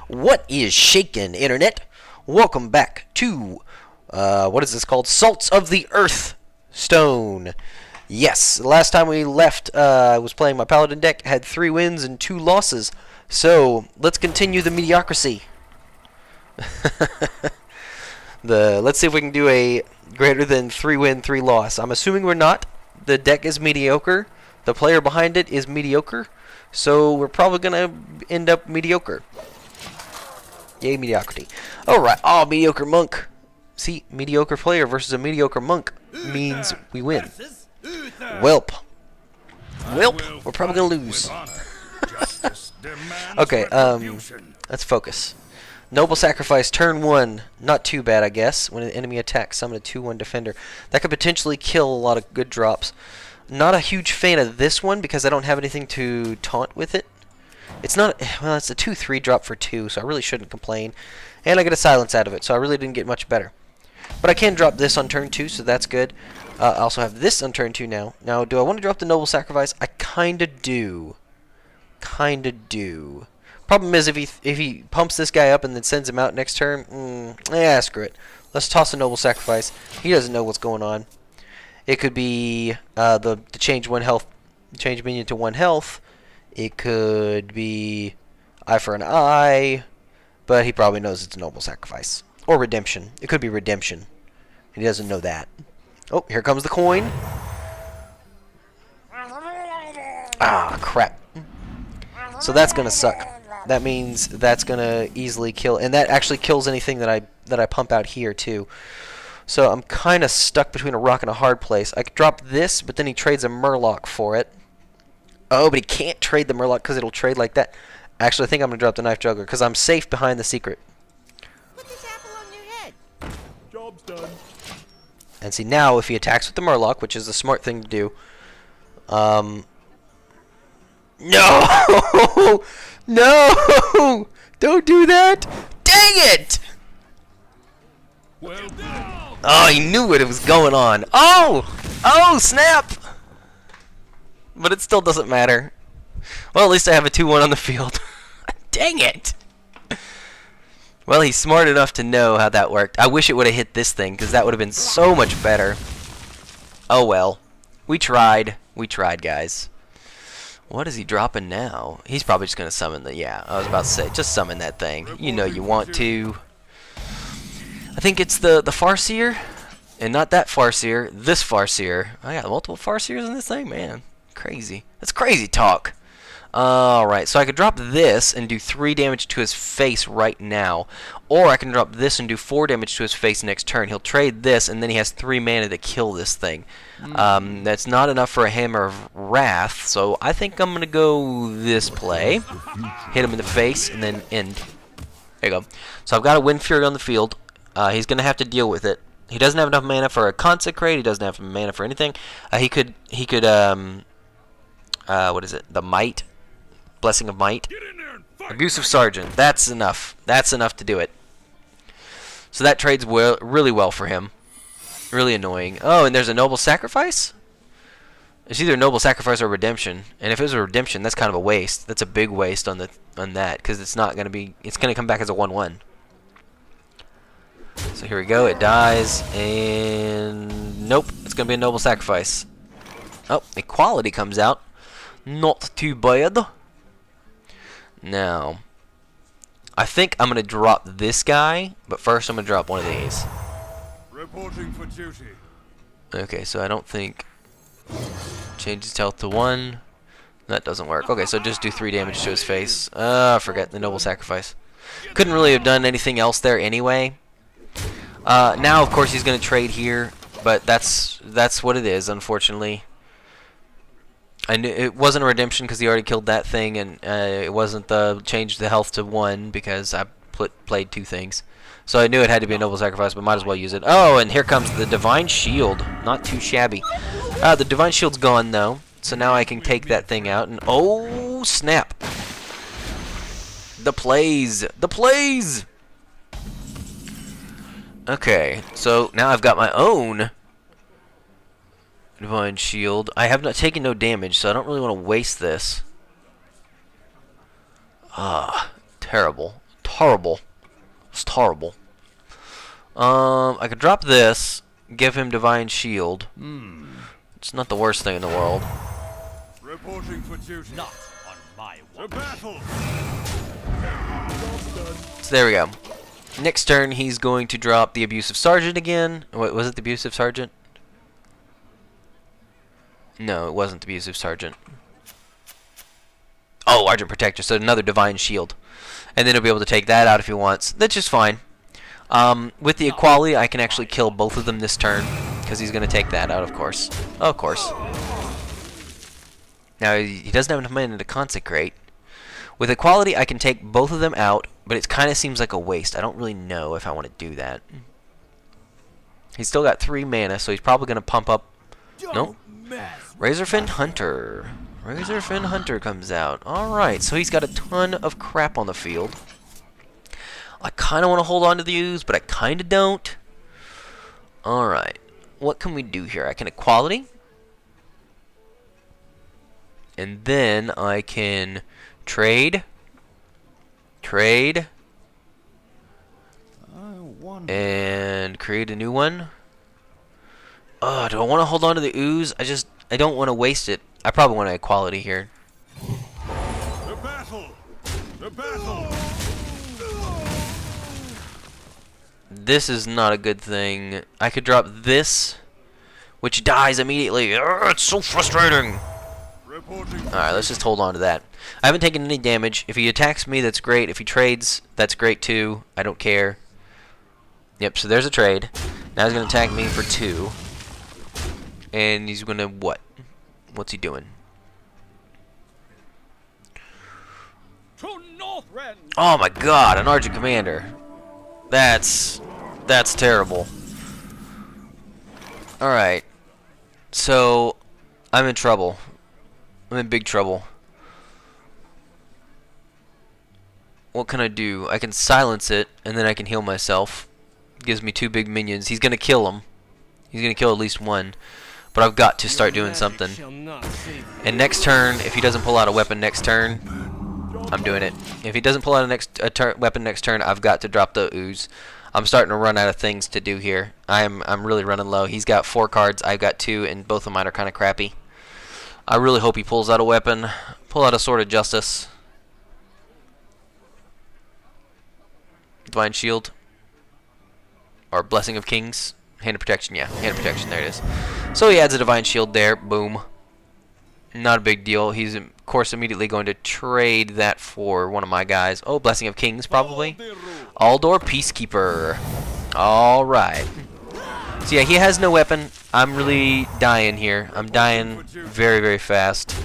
What is shakin', internet? Welcome back to what is this called? Salts of the Earth Stone. Yes, last time we left, I was playing my Paladin deck, had 3 wins and 2 losses. So let's continue the mediocrity. Let's see if we can do a greater than 3 win, 3 loss. I'm assuming we're not. The deck is mediocre. The player behind it is mediocre. So we're probably gonna end up mediocre. Yay, mediocrity. Alright, mediocre monk. See, mediocre player versus a mediocre monk means we win. Welp. We're probably gonna lose. Okay, let's focus. Noble Sacrifice, turn 1. Not too bad, I guess. When an enemy attacks, summon a 2/1 defender. That could potentially kill a lot of good drops. Not a huge fan of this one because I don't have anything to taunt with it. It's not, well, it's a 2/3 drop for 2, so I really shouldn't complain. And I get a silence out of it, so I really didn't get much better. But I can drop this on turn 2, so that's good. I also have this on turn 2 now. Now, do I want to drop the Noble Sacrifice? I kinda do. Problem is, if he pumps this guy up and then sends him out next turn, screw it. Let's toss a Noble Sacrifice. He doesn't know what's going on. It could be the change 1 health, change minion to 1 health. It could be eye for an eye, but he probably knows it's a Noble Sacrifice. Or redemption. It could be redemption. He doesn't know that. Oh, here comes the coin. Ah, crap. So that's gonna suck. That means that's gonna easily kill, and that actually kills anything that I pump out here too. So I'm kind of stuck between a rock and a hard place. I could drop this, but then he trades a Murloc for it. Oh, but he can't trade the Murloc because it'll trade like that. Actually, I think I'm gonna drop the Knife Juggler because I'm safe behind the secret. Put this apple on your head. Job's done. And see, now if he attacks with the Murloc, which is the smart thing to do, no! No! Don't do that! Dang it! Well, Oh, he knew what was going on. Oh, snap! But it still doesn't matter. Well, at least I have a 2/1 on the field. Dang it! Well, he's smart enough to know how that worked. I wish it would have hit this thing, because that would have been so much better. Oh well. We tried. We tried, guys. What is he dropping now? He's probably just going to summon the... Yeah, I was about to say, just summon that thing. You know you want to. I think it's the Farseer. And not that Farseer, this Farseer. I got multiple Farseers in this thing? Man, crazy. That's crazy talk. Alright, so I could drop this and do 3 damage to his face right now. Or I can drop this and do 4 damage to his face next turn. He'll trade this, and then he has 3 mana to kill this thing. That's not enough for a Hammer of Wrath, so I think I'm going to go this play. Hit him in the face, and then end. There you go. So I've got a Wind Fury on the field. He's going to have to deal with it. He doesn't have enough mana for a Consecrate. He doesn't have mana for anything. He could what is it? The Might. Blessing of Might. Abusive Sergeant. That's enough. That's enough to do it. So that trades really well for him. Really annoying. Oh, and there's a Noble Sacrifice? It's either Noble Sacrifice or Redemption. And if it was a Redemption, that's kind of a waste. That's a big waste on that, because it's not going to be... It's going to come back as a 1/1. So here we go. It dies, and... Nope. It's going to be a Noble Sacrifice. Oh, Equality comes out. Not too bad. Now, I think I'm going to drop this guy, but first I'm going to drop one of these. reporting for duty. Okay, so I don't think... Change his health to 1. That doesn't work. Okay, so just do 3 damage to his face. Forget the Noble Sacrifice. Couldn't really have done anything else there anyway. Now, of course, he's going to trade here, but that's what it is, unfortunately. I knew it wasn't a redemption because he already killed that thing, and it wasn't the change the health to 1 because I played 2 things. So I knew it had to be a Noble Sacrifice, but might as well use it. Oh, and here comes the Divine Shield. Not too shabby. The Divine Shield's gone, though, so now I can take that thing out, and oh, snap. The plays! The plays! Okay, so now I've got my own Divine Shield. I have not taken no damage, so I don't really want to waste this. Terrible. horrible. Just horrible. I could drop this, give him Divine Shield. It's not the worst thing in the world. Reporting for duty. Not on my To watch. battle. So there we go. Next turn, he's going to drop the Abusive Sergeant again. Wait, was it the Abusive Sergeant? No, it wasn't the Abusive Sergeant. Oh, Argent Protector, so another Divine Shield. And then he'll be able to take that out if he wants. That's just fine. With the Equality, I can actually kill both of them this turn, because he's going to take that out, of course. Oh, of course. Now, he doesn't have enough mana to Consecrate. With Equality, I can take both of them out, but it kind of seems like a waste. I don't really know if I want to do that. He's still got 3 mana, so he's probably going to pump up... Nope. Razorfin Hunter. Razorfin Hunter comes out. Alright, so he's got a ton of crap on the field. I kind of want to hold on to the ooze, but I kind of don't. Alright, what can we do here? I can Equality. And then I can trade. And create a new one. Oh, do I want to hold on to the ooze? I don't want to waste it. I probably want an Equality here. To battle. To battle. This is not a good thing. I could drop this, which dies immediately. Urgh, it's so frustrating. Alright, let's just hold on to that. I haven't taken any damage. If he attacks me, that's great. If he trades, that's great too. I don't care. Yep, so there's a trade. Now he's going to attack me for 2. And he's going to what? What's he doing? To Northrend. Oh my god, an Argent Commander. That's terrible. Alright. So, I'm in trouble. I'm in big trouble. What can I do? I can silence it, and then I can heal myself. Gives me 2 big minions. He's gonna kill him. He's gonna kill at least one. But I've got to start doing something. And next turn, if he doesn't pull out a weapon next turn, I'm doing it. If he doesn't pull out a weapon next turn, I've got to drop the ooze. I'm starting to run out of things to do here. I'm really running low. He's got 4 cards. I've got 2, and both of mine are kind of crappy. I really hope he pulls out a weapon. Pull out a Sword of Justice. Divine Shield. Or Blessing of Kings. Hand of Protection, yeah. Hand of Protection, there it is. So he adds a Divine Shield there. Boom. Not a big deal. He's, of course, immediately going to trade that for one of my guys. Oh, Blessing of Kings, probably. Aldor Peacekeeper. Alright. So yeah, he has no weapon. I'm really dying here. I'm dying very, very fast.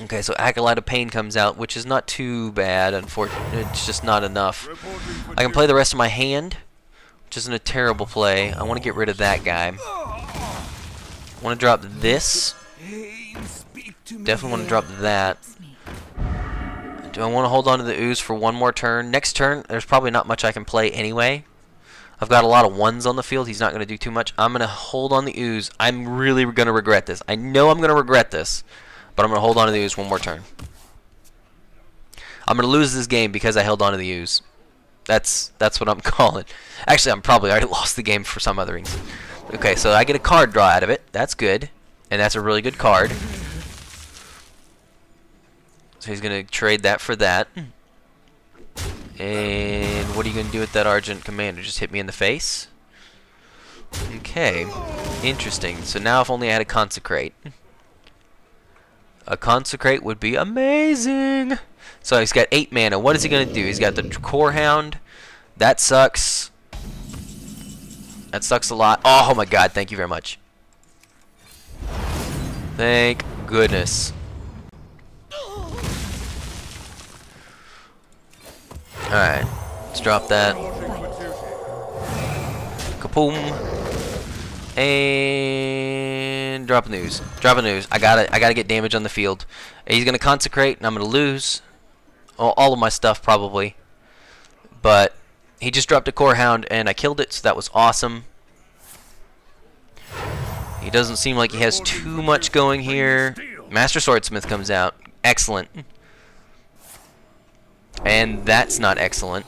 Okay, so Acolyte of Pain comes out, which is not too bad, unfortunately. It's just not enough. I can play the rest of my hand, which isn't a terrible play. I want to get rid of that guy. I want to drop this. Definitely want to drop that. Do I want to hold on to the ooze for one more turn? Next turn, there's probably not much I can play anyway. I've got a lot of 1s on the field. He's not going to do too much. I'm going to hold on the ooze. I'm really going to regret this. I know I'm going to regret this, but I'm going to hold on to the ooze one more turn. I'm going to lose this game because I held on to the ooze. That's what I'm calling. Actually, I'm probably already lost the game for some other reason. Okay, so I get a card draw out of it. That's good. And that's a really good card. So he's going to trade that for that. And what are you going to do with that Argent Commander? Just hit me in the face? Okay. Interesting. So now if only I had a Consecrate. A Consecrate would be amazing. So he's got 8 mana. What is he going to do? He's got the Core Hound. That sucks. That sucks a lot. Oh my god, thank you very much. Thank goodness. Alright, let's drop that. Kaboom. And drop a news. Drop a news. I gotta get damage on the field. He's gonna Consecrate and I'm gonna lose all of my stuff probably. But he just dropped a Core Hound and I killed it, so that was awesome. He doesn't seem like he has too much going here. Master Swordsmith comes out. Excellent. And that's not excellent.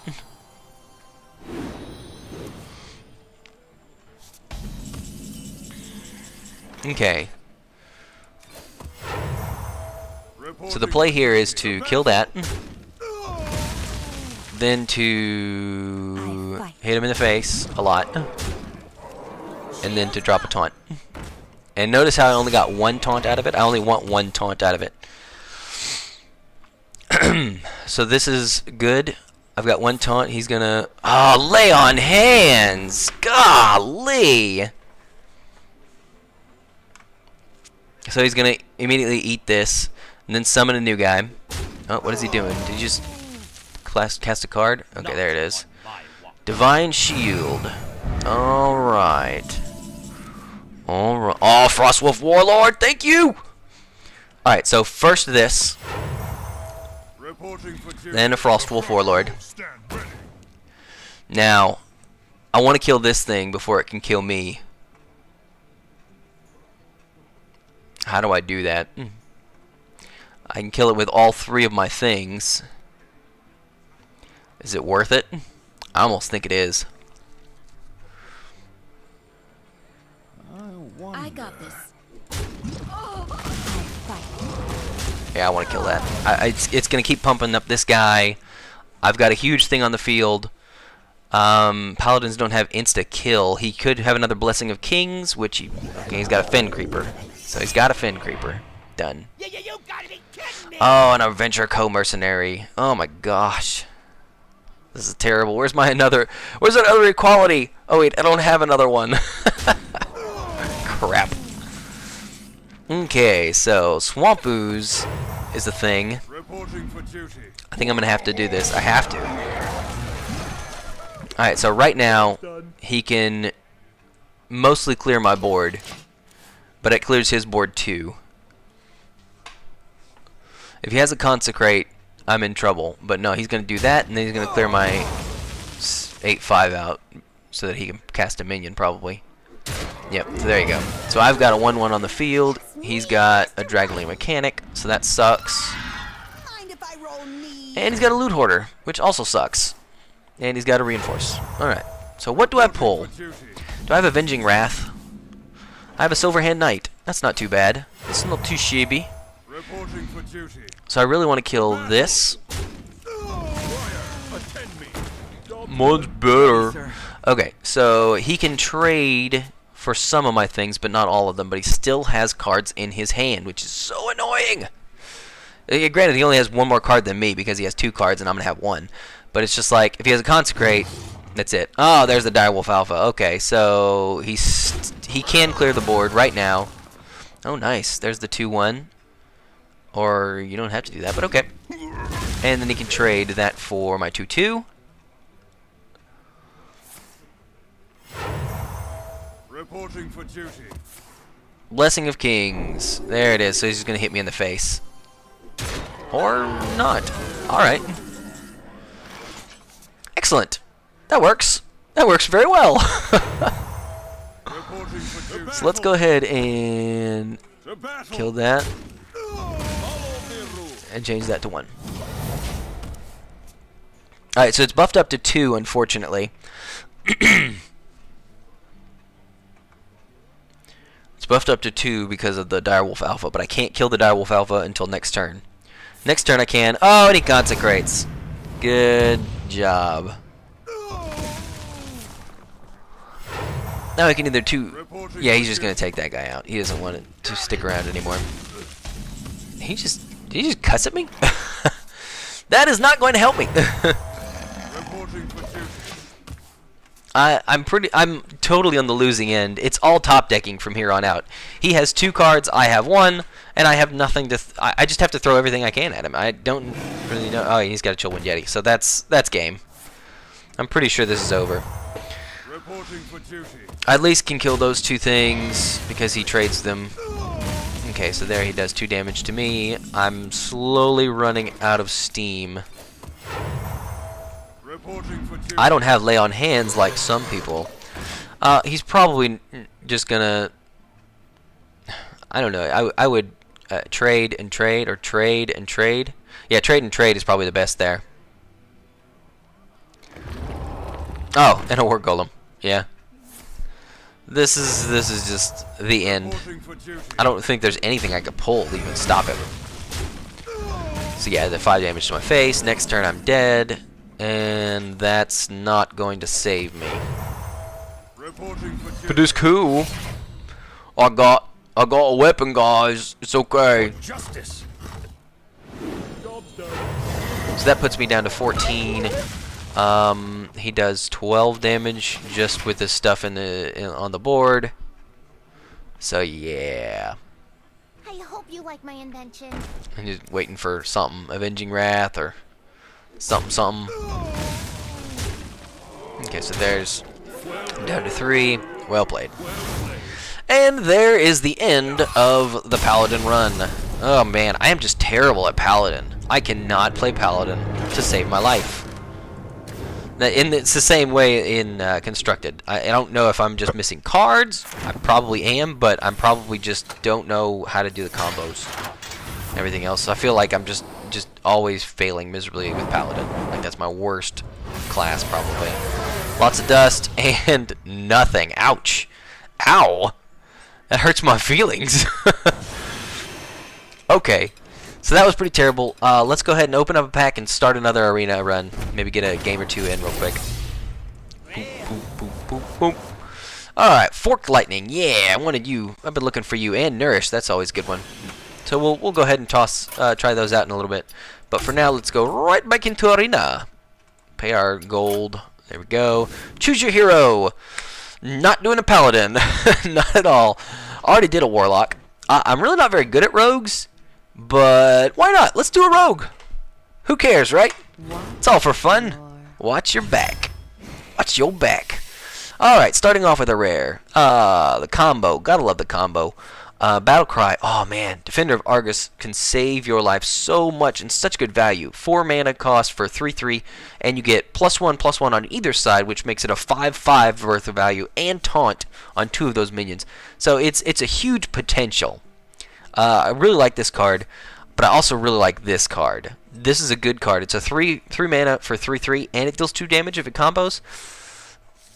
Okay. So the play here is to kill that, then to hit him in the face a lot, and then to drop a taunt. And notice how I only got one taunt out of it? I only want one taunt out of it. So this is good. I've got one taunt. He's gonna... Oh, lay on hands! Golly! So he's gonna immediately eat this, and then summon a new guy. Oh, what is he doing? Did he just cast a card? Okay, there it is. Divine Shield. Alright. Alright. Oh, Frostwolf Warlord, thank you! Alright, so first this. Then a Frostwolf Warlord. Now, I want to kill this thing before it can kill me. How do I do that? I can kill it with all three of my things. Is it worth it? I almost think it is. I got this. Yeah, I want to kill that. It's going to keep pumping up this guy. I've got a huge thing on the field. Paladins don't have insta-kill. He could have another Blessing of Kings, which okay, he's got a Fen Creeper. So he's got a Fen Creeper. Done. You gotta be kidding me! Oh, an Adventure Co-Mercenary. Oh my gosh. This is terrible. Where's that other equality? Oh wait, I don't have another one. Crap. Okay, so Swamp Ooze is the thing. I think I'm gonna have to do this. I have to. Alright, so right now he can mostly clear my board, but it clears his board too. If he has a Consecrate, I'm in trouble. But no, he's gonna do that, and then he's gonna clear my 8/5 out so that he can cast a minion probably. Yep, so there you go. So I've got a 1/1 on the field. He's got a Dragonly Mechanic, so that sucks. And he's got a Loot Hoarder, which also sucks. And he's got a Reinforce. Alright, so what do I pull? Do I have Avenging Wrath? I have a Silverhand Knight. That's not too bad. It's not too shabby. So I really want to kill this. Much better. Okay, so he can trade for some of my things, but not all of them. But he still has cards in his hand, which is so annoying. Granted, he only has one more card than me because he has 2 cards and I'm going to have 1. But it's just like, if he has a Consecrate, that's it. Oh, there's the Direwolf Alpha. Okay, so he can clear the board right now. Oh, nice. There's the 2/1. Or you don't have to do that, but okay. And then he can trade that for my 2/2. Reporting for duty. Blessing of Kings. There it is. So he's just going to hit me in the face. Or not. Alright. Excellent. That works. That works very well. So let's go ahead and kill that. And change that to 1. Alright, so it's buffed up to 2, unfortunately. It's buffed up to 2 because of the Direwolf Alpha, but I can't kill the Direwolf Alpha until next turn. Next turn I can. Oh, and he Consecrates. Good job. Now I can either Yeah, he's just gonna take that guy out. He doesn't want it to stick around anymore. Did he just cuss at me? That is not going to help me. I'm totally on the losing end. It's all top decking from here on out. He has 2 cards, I have 1, and I have nothing to. I just have to throw everything I can at him. I don't really know. Oh, he's got a Chillwind Yeti, so that's game. I'm pretty sure this is over. I at least can kill those 2 things because he trades them. Okay, so there he does 2 damage to me. I'm slowly running out of steam. I don't have lay on hands like some people. He's probably just gonna... I don't know. I would trade and trade, or trade and trade. Yeah, trade and trade is probably the best there. Oh, and a War Golem. Yeah. This is just the end. Reporting for duty. I don't think there's anything I could pull to even stop it. So yeah, the 5 damage to my face. Next turn I'm dead. And that's not going to save me. Reporting for duty. But it's cool. I got a weapon, guys. It's okay. Justice. So that puts me down to 14. He does 12 damage just with this stuff on the board. So yeah. I hope you like my invention. I'm just waiting for something, Avenging Wrath or something. Okay, so there's down to 3. Well played. And there is the end of the Paladin run. Oh man, I am just terrible at Paladin. I cannot play Paladin to save my life. It's the same way in Constructed. I don't know if I'm just missing cards. I probably am, but I'm probably just don't know how to do the combos. Everything else. So I feel like I'm just always failing miserably with Paladin. Like that's my worst class probably. Lots of dust and nothing. Ouch. Ow. That hurts my feelings. Okay. So that was pretty terrible. Let's go ahead and open up a pack and start another arena run. Maybe get a game or two in real quick. Boop, boop, boop, boop, boop. Alright, Forked Lightning. Yeah, I wanted you. I've been looking for you. And Nourish. That's always a good one. So we'll go ahead and try those out in a little bit. But for now, let's go right back into arena. Pay our gold. There we go. Choose your hero. Not doing a Paladin. Not at all. Already did a Warlock. I'm really not very good at rogues. But why not? Let's do a rogue. Who cares, right? It's all for fun. Watch your back. Watch your back. Alright, starting off with a rare. The combo. Gotta love the combo. Battle Cry. Oh man. Defender of Argus can save your life so much and such good value. 4 mana cost for 3/3, and you get +1/+1 on either side, which makes it a 5/5 worth of value and taunt on 2 of those minions. So it's a huge potential. I really like this card, but I also really like this card. This is a good card. It's a 3 mana for 3/3, and it deals 2 damage if it combos.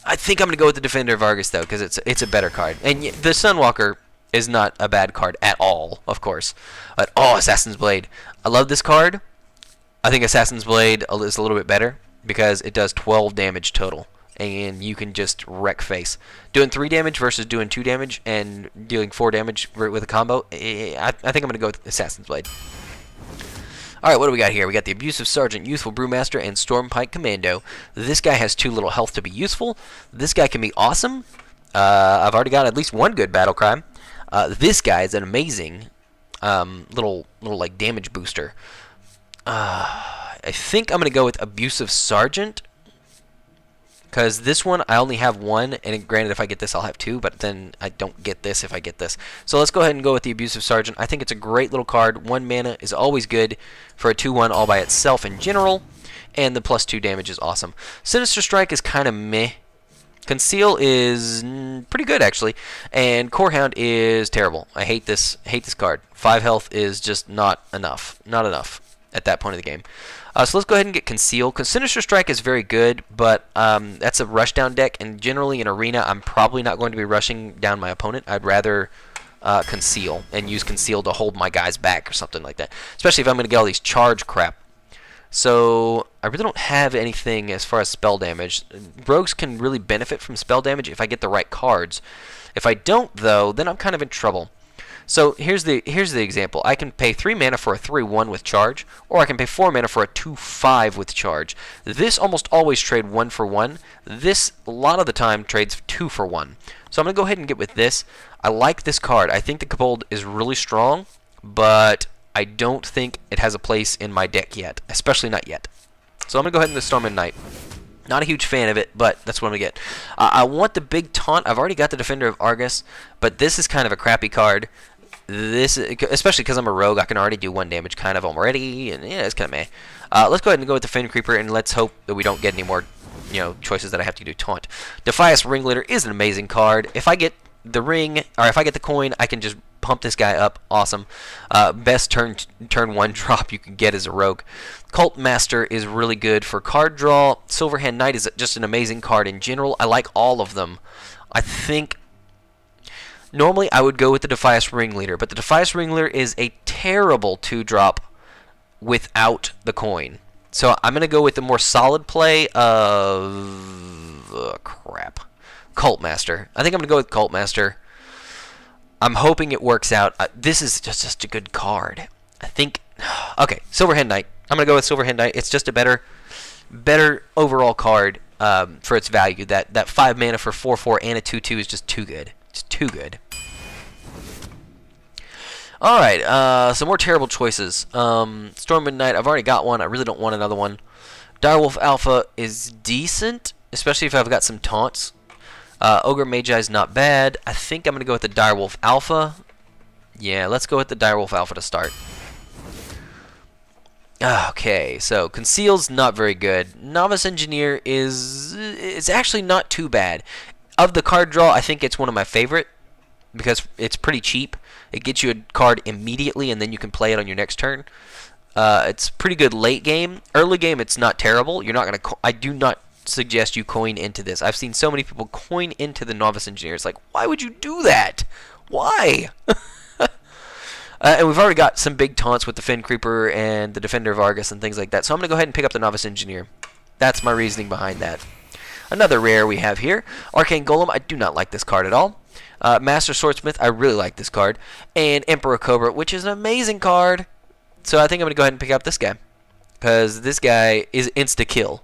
I think I'm going to go with the Defender of Argus, though, because it's a better card. And the Sunwalker is not a bad card at all, of course. But, oh, Assassin's Blade. I love this card. I think Assassin's Blade is a little bit better, because it does 12 damage total. And you can just wreck face. Doing 3 damage versus doing 2 damage and dealing 4 damage with a combo, I think I'm going to go with Assassin's Blade. Alright, what do we got here? We got the Abusive Sergeant, Youthful Brewmaster, and Stormpike Commando. This guy has 2 little health to be useful. This guy can be awesome. I've already got at least 1 good battle cry. This guy is an amazing little like damage booster. I think I'm going to go with Abusive Sergeant. Because this one, I only have 1, and granted, if I get this, I'll have 2, but then I don't get this if I get this. So let's go ahead and go with the Abusive Sergeant. I think it's a great little card. 1 mana is always good for a 2/1 all by itself in general, and the +2 damage is awesome. Sinister Strike is kind of meh. Conceal is pretty good, actually, and Core Hound is terrible. I hate this card. 5 health is just not enough. Not enough at that point of the game. So let's go ahead and get Conceal, because Sinister Strike is very good, but that's a rushdown deck, and generally in Arena, I'm probably not going to be rushing down my opponent. I'd rather Conceal, and use Conceal to hold my guys back or something like that, especially if I'm going to get all these charge crap. So I really don't have anything as far as spell damage. Rogues can really benefit from spell damage if I get the right cards. If I don't, though, then I'm kind of in trouble. So here's the example. I can pay 3 mana for a 3/1 with charge, or I can pay 4 mana for a 2/5 with charge. This almost always trade 1 for 1. This, a lot of the time, trades 2 for 1. So I'm going to go ahead and get with this. I like this card. I think the Kobold is really strong, but I don't think it has a place in my deck yet, especially not yet. So I'm going to go ahead and the Stormwind Knight. Not a huge fan of it, but that's what I'm going to get. I want the big taunt. I've already got the Defender of Argus, but this is kind of a crappy card. This, especially because I'm a rogue, I can already do 1 damage kind of already, and yeah, it's kind of meh. Let's go ahead and go with the Fen Creeper, and let's hope that we don't get any more, choices that I have to do taunt. Defias Ringleader is an amazing card. If I get the ring, or if I get the coin, I can just pump this guy up. Awesome. Best turn 1 drop you can get as a rogue. Cult Master is really good for card draw. Silverhand Knight is just an amazing card in general. I like all of them. I think normally I would go with the Defias Ringleader, but the Defias Ringleader is a terrible 2-drop without the coin. So I'm going to go with the more solid play of Cult Master. I think I'm going to go with Cult Master. I'm hoping it works out. This is just a good card. I think. Okay, Silverhand Knight. I'm going to go with Silverhand Knight. It's just a better overall card for its value. That 5 mana for 4/4 and a 2/2 is just too good. It's too good. Alright, some more terrible choices. Stormwind Knight, I've already got one. I really don't want another one. Direwolf Alpha is decent, especially if I've got some taunts. Ogre Magi is not bad. I think I'm going to go with the Direwolf Alpha. Yeah, let's go with the Direwolf Alpha to start. Okay, so Conceal's not very good. Novice Engineer is actually not too bad. Of the card draw, I think it's one of my favorite because it's pretty cheap. It gets you a card immediately, and then you can play it on your next turn. It's pretty good late game. Early game, it's not terrible. You're not gonna. I do not suggest you coin into this. I've seen so many people coin into the Novice Engineer. It's like, why would you do that? Why? And we've already got some big taunts with the Fen Creeper and the Defender of Argus and things like that. So I'm gonna go ahead and pick up the Novice Engineer. That's my reasoning behind that. Another rare we have here, Arcane Golem. I do not like this card at all. Master Swordsmith, I really like this card. And Emperor Cobra, which is an amazing card. So I think I'm going to go ahead and pick up this guy. Because this guy is insta-kill.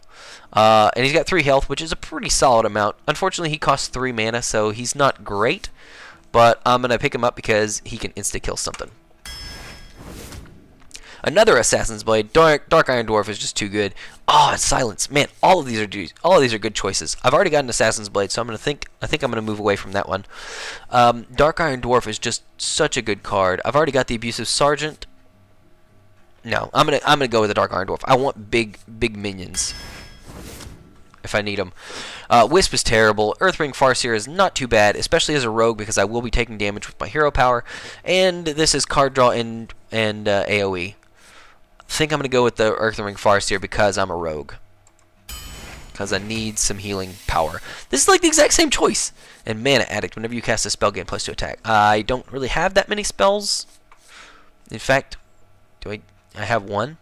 And he's got 3 health, which is a pretty solid amount. Unfortunately, he costs 3 mana, so he's not great. But I'm going to pick him up because he can insta-kill something. Another Assassin's Blade. Dark Iron Dwarf is just too good. Oh, and Silence. Man, all of these are good choices. I've already got an Assassin's Blade, so I think I'm gonna move away from that one. Dark Iron Dwarf is just such a good card. I've already got the Abusive Sergeant. No, I'm gonna go with the Dark Iron Dwarf. I want big minions if I need them. Wisp is terrible. Earthring Farseer is not too bad, especially as a rogue because I will be taking damage with my hero power. And this is card draw and AoE. I think I'm going to go with the Earthring Farseer because I'm a rogue. Because I need some healing power. This is like the exact same choice. And Mana Addict, whenever you cast a spell, gain +2 attack. I don't really have that many spells. In fact, I have one?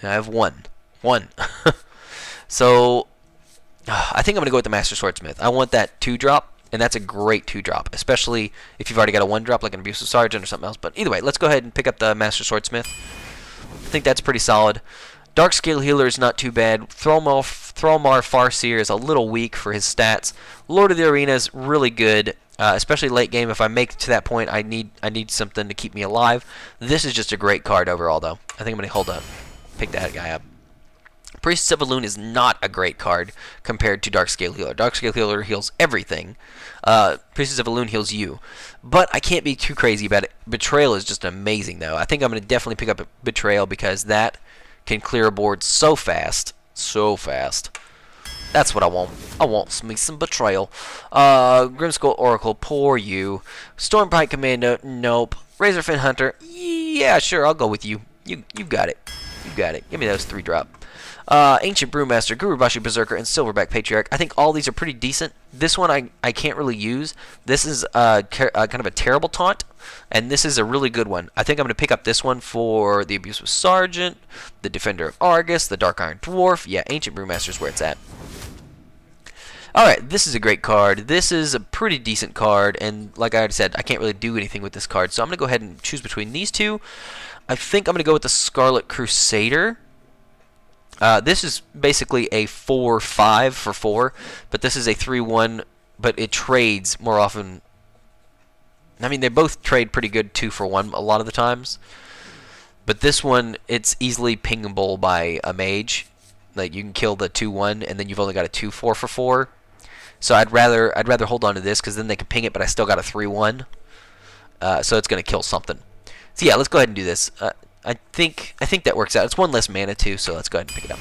I have one. So, I think I'm going to go with the Master Swordsmith. I want that 2-drop, and that's a great 2-drop. Especially if you've already got a 1-drop like an Abusive Sergeant or something else. But either way, let's go ahead and pick up the Master Swordsmith. I think that's pretty solid. Darkscale Healer is not too bad. Thromar Farseer is a little weak for his stats. Lord of the Arena is really good, especially late game. If I make it to that point, I need something to keep me alive. This is just a great card overall, though. I think I'm going to pick that guy up. Priestess of Elune is not a great card compared to Darkscale Healer. Darkscale Healer heals everything. Priestess of Elune heals you. But I can't be too crazy about it. Betrayal is just amazing, though. I think I'm going to definitely pick up a Betrayal because that can clear a board so fast. So fast. That's what I want. I want me some Betrayal. Grimskull Oracle, poor you. Stormpike Commando, nope. Razorfin Hunter, yeah, sure, I'll go with you. You got it. You got it. Give me those 3-drop. Ancient Brewmaster, Gurubashi Berserker, and Silverback Patriarch. I think all these are pretty decent. This one I can't really use. This is kind of a terrible taunt, and this is a really good one. I think I'm going to pick up this one for the Abusive Sergeant, the Defender of Argus, the Dark Iron Dwarf. Yeah, Ancient Brewmaster is where it's at. Alright, this is a great card. This is a pretty decent card, and like I already said, I can't really do anything with this card, so I'm going to go ahead and choose between these two. I think I'm going to go with the Scarlet Crusader. This is basically a 4/5 for 4, but this is a 3/1, but it trades more often. I mean, they both trade pretty good 2 for 1 a lot of the times. But this one, it's easily pingable by a mage. Like, you can kill the 2/1, and then you've only got a 2/4 for 4. So I'd rather hold on to this, because then they can ping it, but I still got a 3/1. So it's going to kill something. So yeah, let's go ahead and do this. I think that works out. It's 1 less mana too, so let's go ahead and pick it up.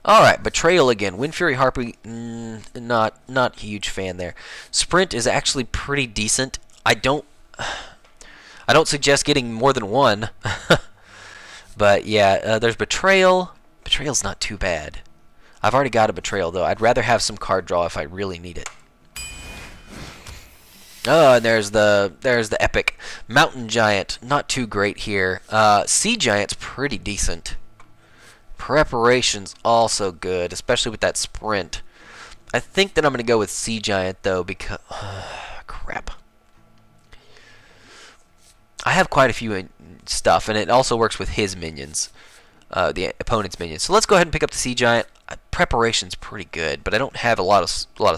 Alright, Betrayal again. Wind Fury Harpy, not huge fan there. Sprint is actually pretty decent. I don't suggest getting more than one. But yeah, there's Betrayal. Betrayal's not too bad. I've already got a Betrayal though. I'd rather have some card draw if I really need it. Oh, and there's the epic Mountain Giant. Not too great here. Sea Giant's pretty decent. Preparation's also good, especially with that sprint. I think that I'm gonna go with Sea Giant though because crap. I have quite a few stuff, and it also works with his minions, the opponent's minions. So let's go ahead and pick up the Sea Giant. Preparation's pretty good, but I don't have a lot of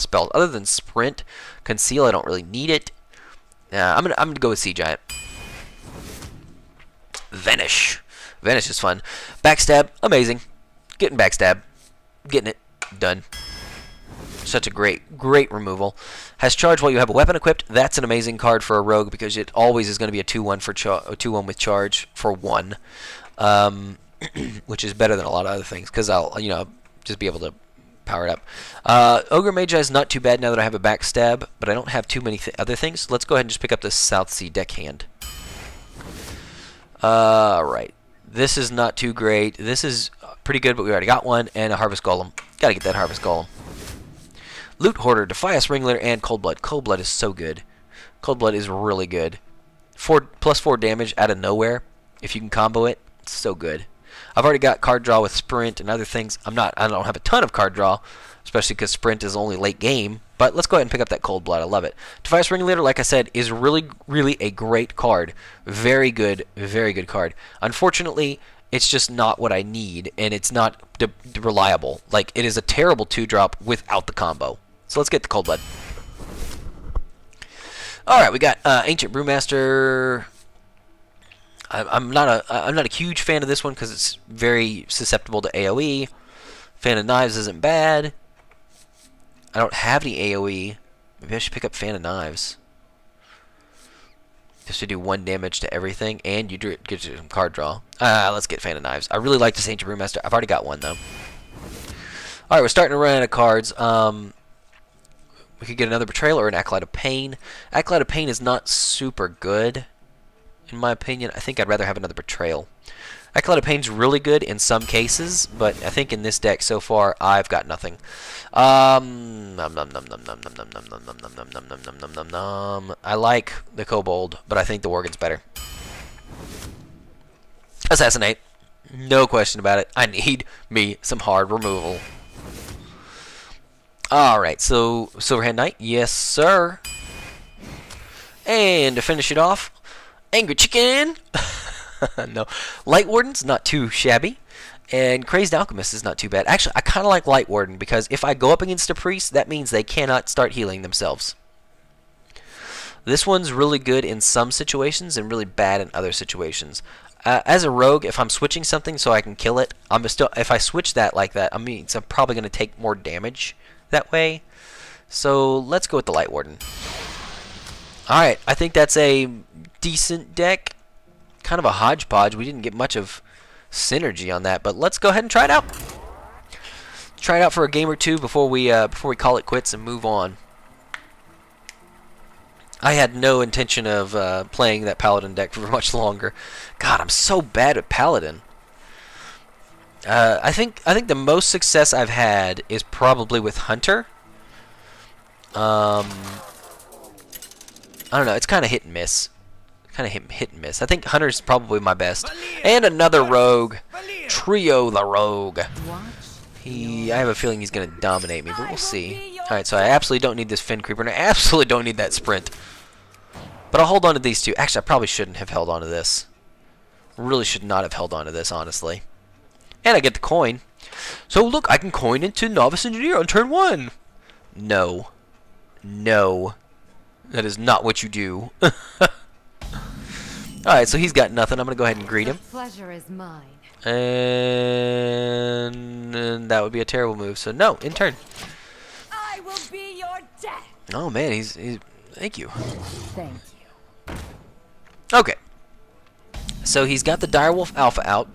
spells other than Sprint, Conceal. I don't really need it. I'm gonna go with Sea Giant. Vanish. Vanish is fun. Backstab, amazing. Getting backstab, getting it done. Such a great removal. Has charge while you have a weapon equipped. That's an amazing card for a rogue because it always is going to be a 2/1 for 2/1 with charge for 1, which is better than a lot of other things because I'll just be able to power it up. Ogre Magi is not too bad now that I have a backstab, but I don't have too many other things. So let's go ahead and just pick up this South Sea Deckhand. Right. This is not too great. This is pretty good, but we already got one, and a Harvest Golem. Gotta get that Harvest Golem. Loot Hoarder, Defias Ringleader, and Cold Blood. Cold Blood is so good. Cold Blood is really good. +4 damage out of nowhere. If you can combo it, it's so good. I've already got card draw with Sprint and other things. I don't have a ton of card draw, especially because Sprint is only late game. But let's go ahead and pick up that Cold Blood. I love it. Defias Ringleader, like I said, is really a great card. Very good card. Unfortunately, it's just not what I need, and it's not reliable. Like, it is a terrible 2-drop without the combo. So let's get the Cold Blood. Alright, we got Ancient Brewmaster. I'm not a huge fan of this one because it's very susceptible to AoE. Fan of Knives isn't bad. I don't have any AoE. Maybe I should pick up Fan of Knives. Just to do 1 damage to everything, and you get you some card draw. Let's get Fan of Knives. I really like this Ancient Brewmaster. I've already got one, though. Alright, we're starting to run out of cards. We could get another Betrayal or an Acolyte of Pain. Acolyte of Pain is not super good, in my opinion. I think I'd rather have another Betrayal. Acolyte of Pain's really good in some cases, but I think in this deck so far, I've got nothing. I like the Kobold, but I think the Worgen's better. Assassinate. No question about it. I need me some hard removal. Alright, so Silverhand Knight. Yes, sir. And to finish it off, Angry Chicken. No. Light Warden's not too shabby. And Crazed Alchemist is not too bad. Actually, I kind of like Light Warden because if I go up against a priest, that means they cannot start healing themselves. This one's really good in some situations and really bad in other situations. As a rogue, if I'm switching something so I can kill it, if I switch that like that, I'm probably going to take more damage that way. So let's go with the Light Warden. Alright, I think that's a decent deck. Kind of a hodgepodge. We didn't get much of synergy on that, but let's go ahead and try it out. Try it out for a game or two before we call it quits and move on. I had no intention of playing that Paladin deck for much longer. God, I'm so bad at Paladin. I think the most success I've had is probably with Hunter. I don't know. It's kind of hit and miss. Kind of hit and miss. I think Hunter's probably my best. And another rogue. Trio the Rogue. I have a feeling he's going to dominate me, but we'll see. Alright, so I absolutely don't need this Fin Creeper, and I absolutely don't need that Sprint. But I'll hold on to these two. Actually, I probably shouldn't have held on to this. Really should not have held on to this, honestly. And I get the coin. So look, I can coin into Novice Engineer on turn 1. No. No. That is not what you do. Alright, so he's got nothing. I'm going to go ahead and greet him. The pleasure is mine. And that would be a terrible move. So no, in turn. I will be your death. Oh man, he's thank you. Thank you. Okay. So he's got the Direwolf Alpha out.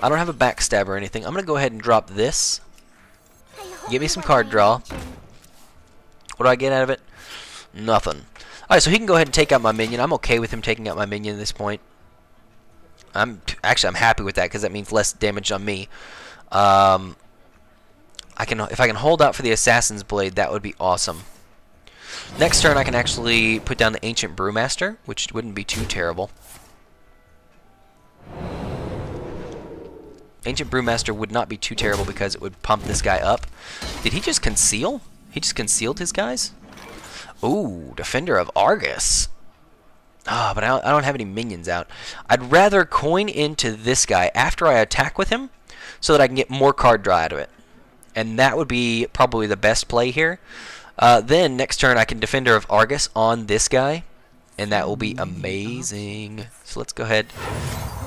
I don't have a backstab or anything. I'm going to go ahead and drop this. Get me some card draw. What do I get out of it? Nothing. Alright, so he can go ahead and take out my minion. I'm okay with him taking out my minion at this point. I'm happy with that because that means less damage on me. If I can hold out for the Assassin's Blade, that would be awesome. Next turn, I can actually put down the Ancient Brewmaster, which wouldn't be too terrible. Ancient Brewmaster would not be too terrible because it would pump this guy up. Did he just conceal? He just concealed his guys? Ooh, Defender of Argus. Ah, but I don't have any minions out. I'd rather coin into this guy after I attack with him so that I can get more card draw out of it. And that would be probably the best play here. Then, next turn, I can Defender of Argus on this guy. And that will be amazing. So let's go ahead.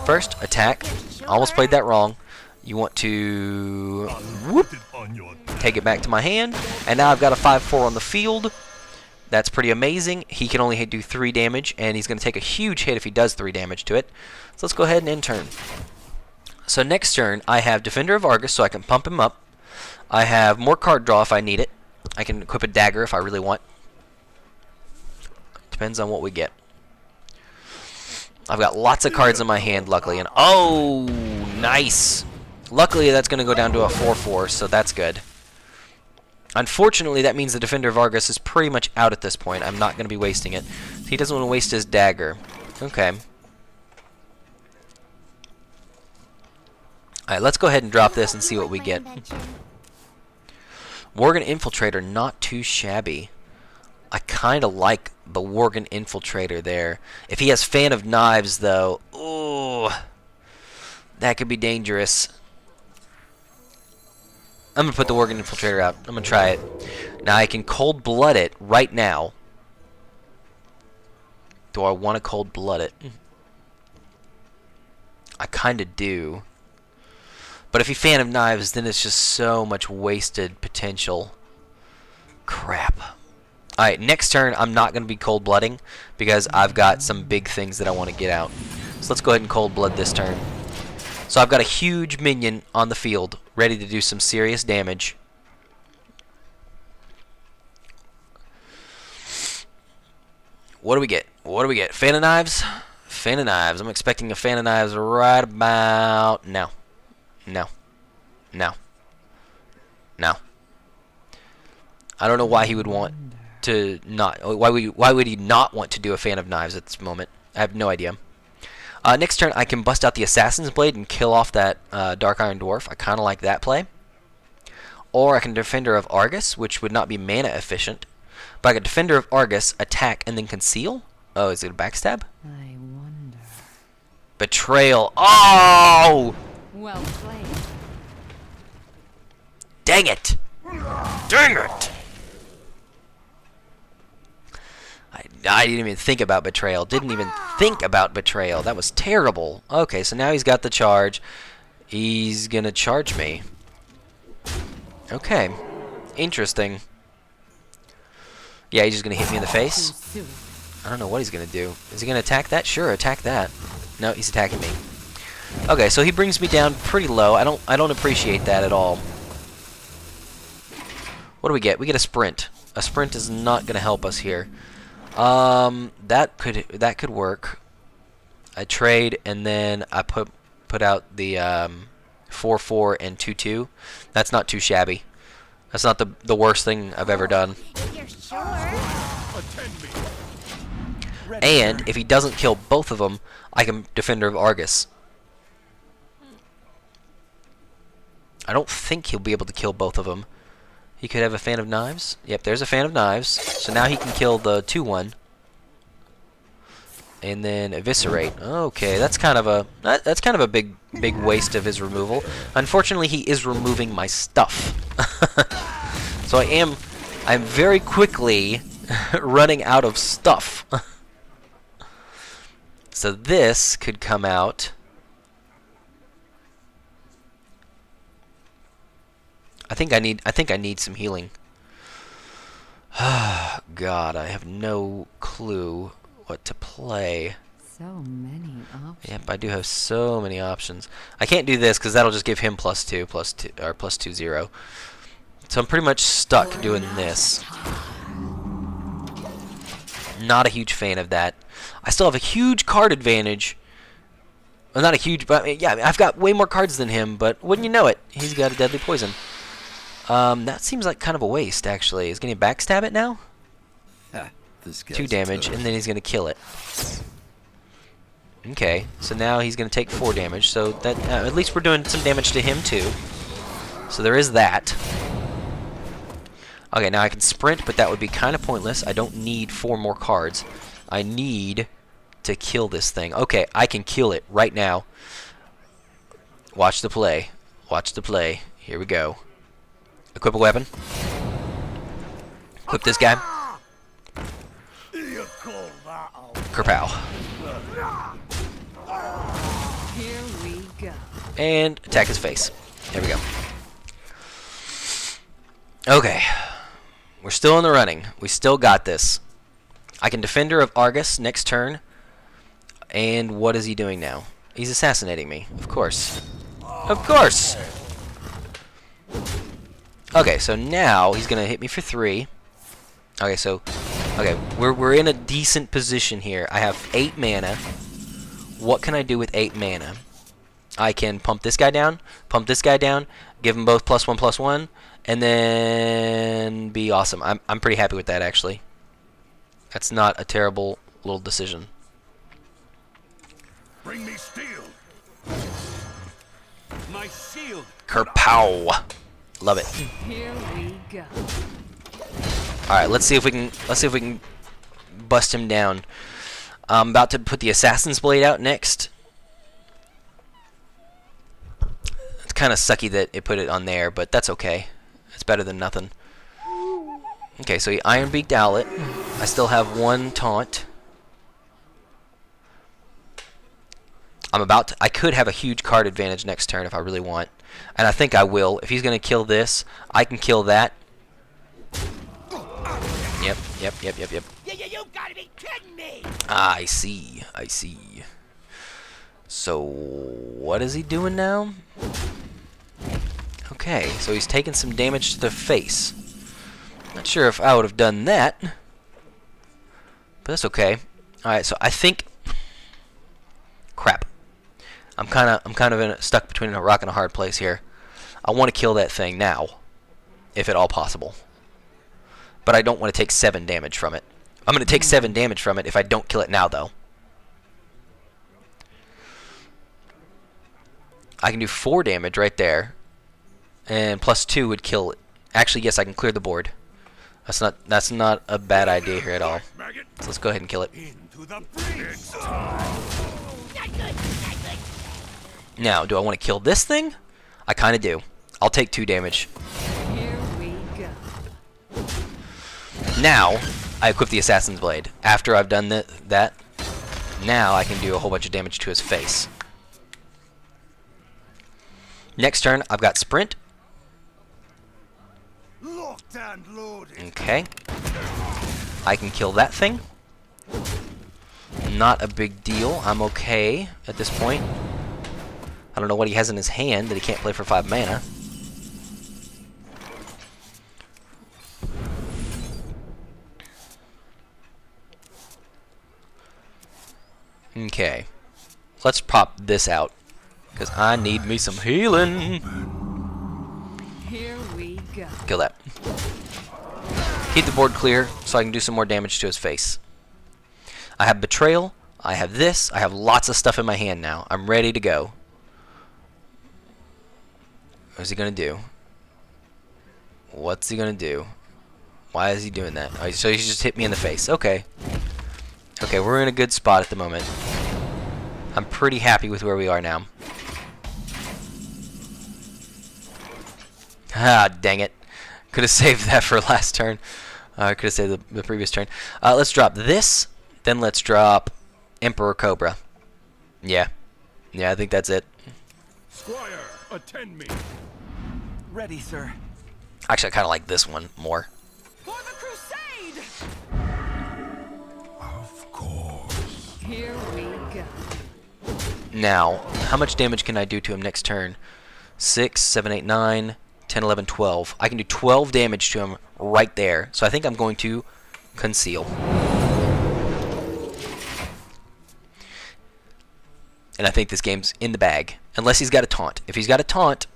First, attack. Almost played that wrong. You want to whoop, take it back to my hand. And now I've got a 5/4 on the field. That's pretty amazing. He can only do 3 damage, and he's going to take a huge hit if he does 3 damage to it. So let's go ahead and end turn. So next turn, I have Defender of Argus, so I can pump him up. I have more card draw if I need it. I can equip a dagger if I really want. Depends on what we get. I've got lots of cards in my hand, luckily. And oh, nice. Luckily, that's going to go down to a 4/4, so that's good. Unfortunately, that means the Defender of Argus is pretty much out at this point. I'm not going to be wasting it. He doesn't want to waste his dagger. Okay. Alright, let's go ahead and drop this and see what we get. Worgen Infiltrator, not too shabby. I kind of like the Worgen Infiltrator there. If he has Fan of Knives, though, ooh, that could be dangerous. I'm going to put the Worgen Infiltrator out. I'm going to try it. Now, I can Cold Blood it right now. Do I want to Cold Blood it? I kind of do. But if he Fan of Knives, then it's just so much wasted potential. Crap. Alright, next turn, I'm not going to be Cold Blooding because I've got some big things that I want to get out. So let's go ahead and Cold Blood this turn. So I've got a huge minion on the field, ready to do some serious damage. What do we get? What do we get? Fan of Knives? Fan of Knives. I'm expecting a Fan of Knives right about now. No. No. No. I don't know why he would want to not... Why would he not want to do a Fan of Knives at this moment? I have no idea. Next turn, I can bust out the Assassin's Blade and kill off that Dark Iron Dwarf. I kind of like that play. Or I can Defender of Argus, which would not be mana efficient. But I can Defender of Argus, attack, and then conceal. Oh, is it a backstab? I wonder. Betrayal. Oh! Well played. Dang it! Dang it! I didn't even think about betrayal. Didn't even think about betrayal. That was terrible. Okay, so now he's got the charge. He's gonna charge me. Okay. Interesting. Yeah, he's just gonna hit me in the face. I don't know what he's gonna do. Is he gonna attack that? Sure, attack that. No, he's attacking me. Okay, so he brings me down pretty low. I don't appreciate that at all. What do we get? We get a sprint. A sprint is not gonna help us here. That could work. I trade and then I put out the 4/4 and 2/2. That's not too shabby. That's not the worst thing I've ever done. If you're sure. And if he doesn't kill both of them, I can Defender of Argus. I don't think he'll be able to kill both of them. He could have a Fan of Knives. Yep, there's a Fan of Knives. So now he can kill the 2/1. And then eviscerate. Okay, that's kind of a big waste of his removal. Unfortunately, he is removing my stuff. So I'm very quickly running out of stuff. So this could come out. I think I need some healing. God, I have no clue what to play. So many options. Yep, I do have so many options. I can't do this because that'll just give him +2, +2, or +2/0. So I'm pretty much stuck doing this. Not a huge fan of that. I still have a huge card advantage. Well, not a huge, but yeah, I've got way more cards than him, but wouldn't you know it, he's got a deadly poison. That seems like kind of a waste, actually. Is going to backstab it now? This guy's 2 damage, and then he's going to kill it. Okay, so now he's going to take 4 damage, so that at least we're doing some damage to him, too. So there is that. Okay, now I can sprint, but that would be kind of pointless. I don't need 4 more cards. I need to kill this thing. Okay, I can kill it right now. Watch the play. Watch the play. Here we go. Equip a weapon. Equip this guy. Kerpow. Here we go. And attack his face. There we go. Okay. We're still in the running. We still got this. I can Defender of Argus next turn. And what is he doing now? He's assassinating me. Of course. Of course! Okay, so now he's going to hit me for 3. Okay, so... Okay, we're in a decent position here. I have 8 mana. What can I do with 8 mana? I can pump this guy down, give them both +1/+1, and then be awesome. I'm pretty happy with that, actually. That's not a terrible little decision. Bring me steel. My shield. Kerpow! Love it. Here we go. All right, let's see if we can bust him down. I'm about to put the Assassin's Blade out next. It's kind of sucky that it put it on there, but that's okay. It's better than nothing. Okay, so he Iron Beaked Owlet. I still have 1 taunt. I could have a huge card advantage next turn if I really want. And I think I will. If he's going to kill this, I can kill that. Yep. You gotta be kidding me! I see. So, what is he doing now? Okay, so he's taking some damage to the face. Not sure if I would have done that. But that's okay. Alright, so I think... Crap. I'm kind of stuck between a rock and a hard place here. I want to kill that thing now, if at all possible. But I don't want to take 7 damage from it. I'm going to take 7 damage from it if I don't kill it now, though. I can do 4 damage right there, and +2 would kill it. Actually, yes, I can clear the board. That's not a bad idea here at all. So let's go ahead and kill it. Into the breach. Not good, not good. Now, do I want to kill this thing? I kind of do. I'll take 2 damage. Here we go. Now, I equip the Assassin's Blade. After I've done that, now I can do a whole bunch of damage to his face. Next turn, I've got Sprint. Locked and loaded. Okay. I can kill that thing. Not a big deal. I'm okay at this point. I don't know what he has in his hand that he can't play for 5 mana. Okay. Let's pop this out, because I need me some healing. Here we go. Kill that. Keep the board clear so I can do some more damage to his face. I have Betrayal. I have this. I have lots of stuff in my hand now. I'm ready to go. What's he going to do? What's he going to do? Why is he doing that? Oh, so he just hit me in the face. Okay. Okay, we're in a good spot at the moment. I'm pretty happy with where we are now. Ah, dang it. Could have saved that for last turn. Could have saved the previous turn. Let's drop this. Then let's drop Emperor Cobra. Yeah. Yeah, I think that's it. Squire, attend me. Ready, sir. Actually, I kind of like this one more. For the crusade! Of course. Here we go. Now, how much damage can I do to him next turn? 6, 7, 8, 9, 10, 11, 12. I can do 12 damage to him right there. So I think I'm going to conceal. And I think this game's in the bag. Unless he's got a taunt. If he's got a taunt...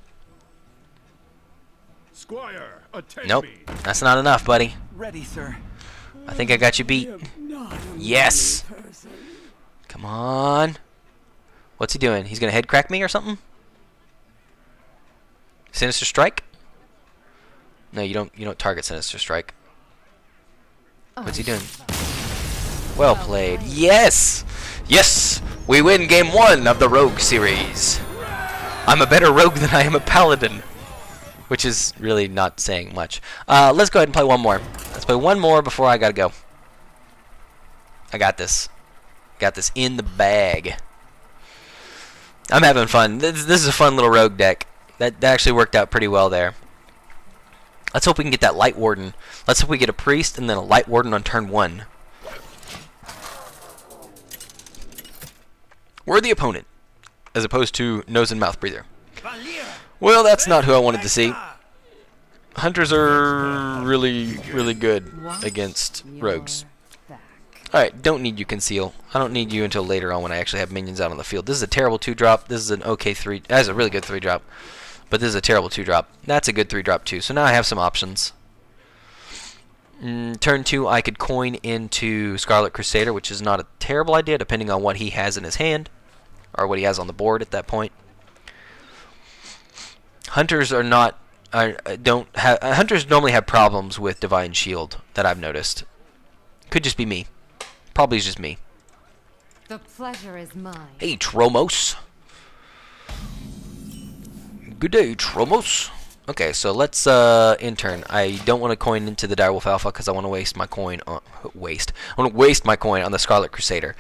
Squire, attend Nope. me. That's not enough, buddy. Ready, sir. I think I got you beat. Yes! Come on. What's he doing? He's gonna head crack me or something? Sinister Strike? No, you don't target Sinister Strike. What's he doing? Well played. Yes! Yes! We win game 1 of the Rogue series. I'm a better rogue than I am a paladin. Which is really not saying much. Let's go ahead and play one more. Let's play one more before I gotta go. I got this. Got this in the bag. I'm having fun. This is a fun little rogue deck. That actually worked out pretty well there. Let's hope we can get that Light Warden. Let's hope we get a Priest and then a Light Warden on turn 1. Worthy opponent, as opposed to Nose and Mouth Breather. Well, that's not who I wanted to see. Hunters are really, really good against rogues. Alright, don't need you, Conceal. I don't need you until later on when I actually have minions out on the field. This is a terrible 2-drop. This is an okay 3. That's a really good 3-drop. But this is a terrible 2-drop. That's a good 3-drop too. So now I have some options. Turn 2, I could coin into Scarlet Crusader, which is not a terrible idea depending on what he has in his hand. Or what he has on the board at that point. Hunters are not... Hunters normally have problems with Divine Shield that I've noticed. Could just be me. Probably is just me. The pleasure is mine. Hey, Tromos. Good day, Tromos. Okay, so let's intern. I don't want to coin into the Direwolf Alpha because I want to waste my coin on I want to waste my coin on the Scarlet Crusader.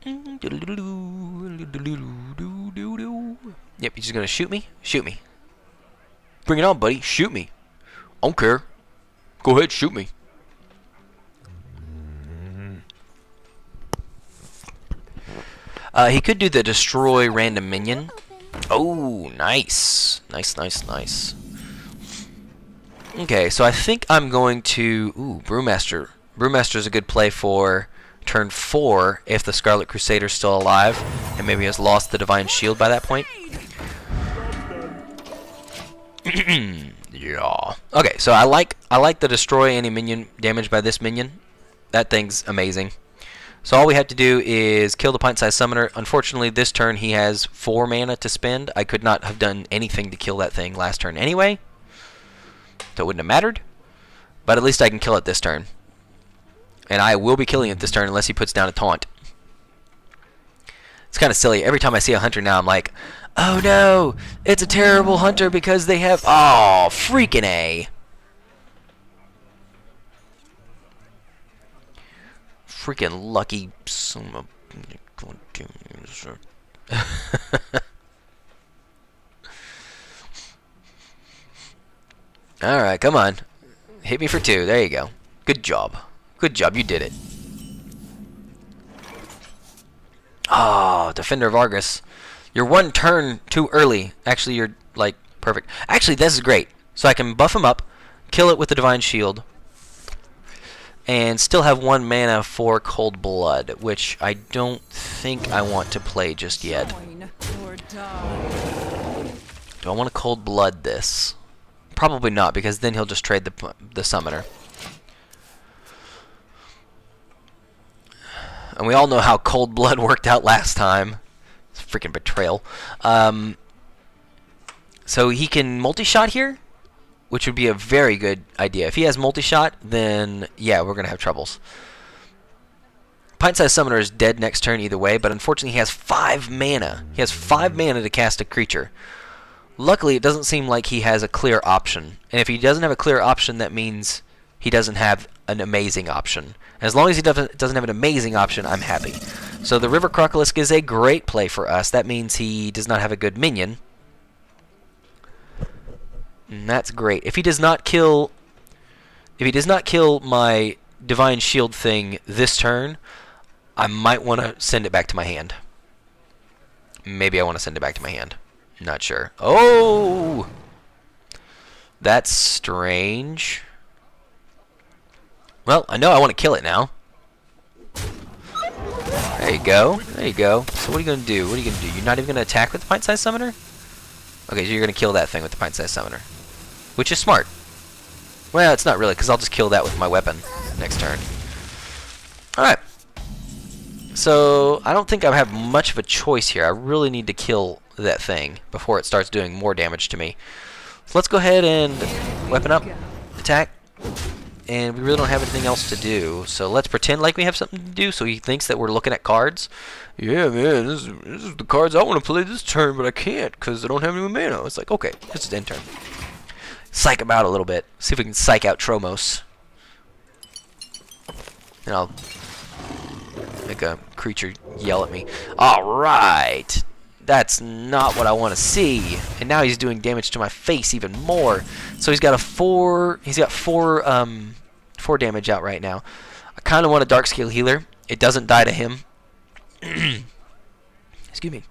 Yep, he's just gonna shoot me. Shoot me. Bring it on, buddy. Shoot me. I don't care. Go ahead, shoot me. He could do the destroy random minion. Oh, nice. Nice, nice, nice. Okay, so I think I'm going to... Ooh, Brewmaster. Brewmaster's a good play for turn 4 if the Scarlet Crusader's still alive and maybe has lost the Divine Shield by that point. Yeah. Okay, so I like the destroy any minion damage by this minion. That thing's amazing. So all we have to do is kill the pint-sized summoner. Unfortunately, this turn he has 4 mana to spend. I could not have done anything to kill that thing last turn anyway, so it wouldn't have mattered. But at least I can kill it this turn. And I will be killing it this turn unless he puts down a taunt. It's kind of silly. Every time I see a hunter now, I'm like, oh no, it's a terrible hunter because they have... Oh, freaking A. Freaking lucky son of... Alright, come on. Hit me for 2. There you go. Good job. Good job, you did it. Oh, Defender of Argus. You're 1 turn too early. Actually, you're, like, perfect. Actually, this is great. So I can buff him up, kill it with the Divine Shield, and still have 1 mana for Cold Blood, which I don't think I want to play just yet. Do I want to Cold Blood this? Probably not, because then he'll just trade the Summoner. And we all know how Cold Blood worked out last time. It's a freaking betrayal. So he can multi-shot here, which would be a very good idea. If he has multi-shot, then yeah, we're going to have troubles. Pint-sized Summoner is dead next turn either way, but unfortunately he has 5 mana. He has 5 mana to cast a creature. Luckily, it doesn't seem like he has a clear option. And if he doesn't have a clear option, that means he doesn't have an amazing option. As long as he doesn't have an amazing option, I'm happy. So the River Crocolisk is a great play for us. That means he does not have a good minion. And that's great. If he does not kill my Divine Shield thing this turn, I might want to send it back to my hand. Maybe I want to send it back to my hand. Not sure. Oh! That's strange. Well, I know I want to kill it now. There you go. There you go. So what are you going to do? What are you going to do? You're not even going to attack with the pint-sized summoner? Okay, so you're going to kill that thing with the pint-sized summoner. Which is smart. Well, it's not really, because I'll just kill that with my weapon next turn. Alright. So, I don't think I have much of a choice here. I really need to kill that thing before it starts doing more damage to me. So let's go ahead and weapon up, attack, and we really don't have anything else to do. So let's pretend like we have something to do so he thinks that we're looking at cards. Yeah, man, this is the cards I want to play this turn, but I can't because I don't have any mana. It's like, okay, this is end turn. Psych him out a little bit. See if we can psych out Tromos. And I'll make a creature yell at me. Alright! That's not what I want to see. And now he's doing damage to my face even more. So he's got four damage out right now. I kind of want a dark scale healer. It doesn't die to him. Excuse me.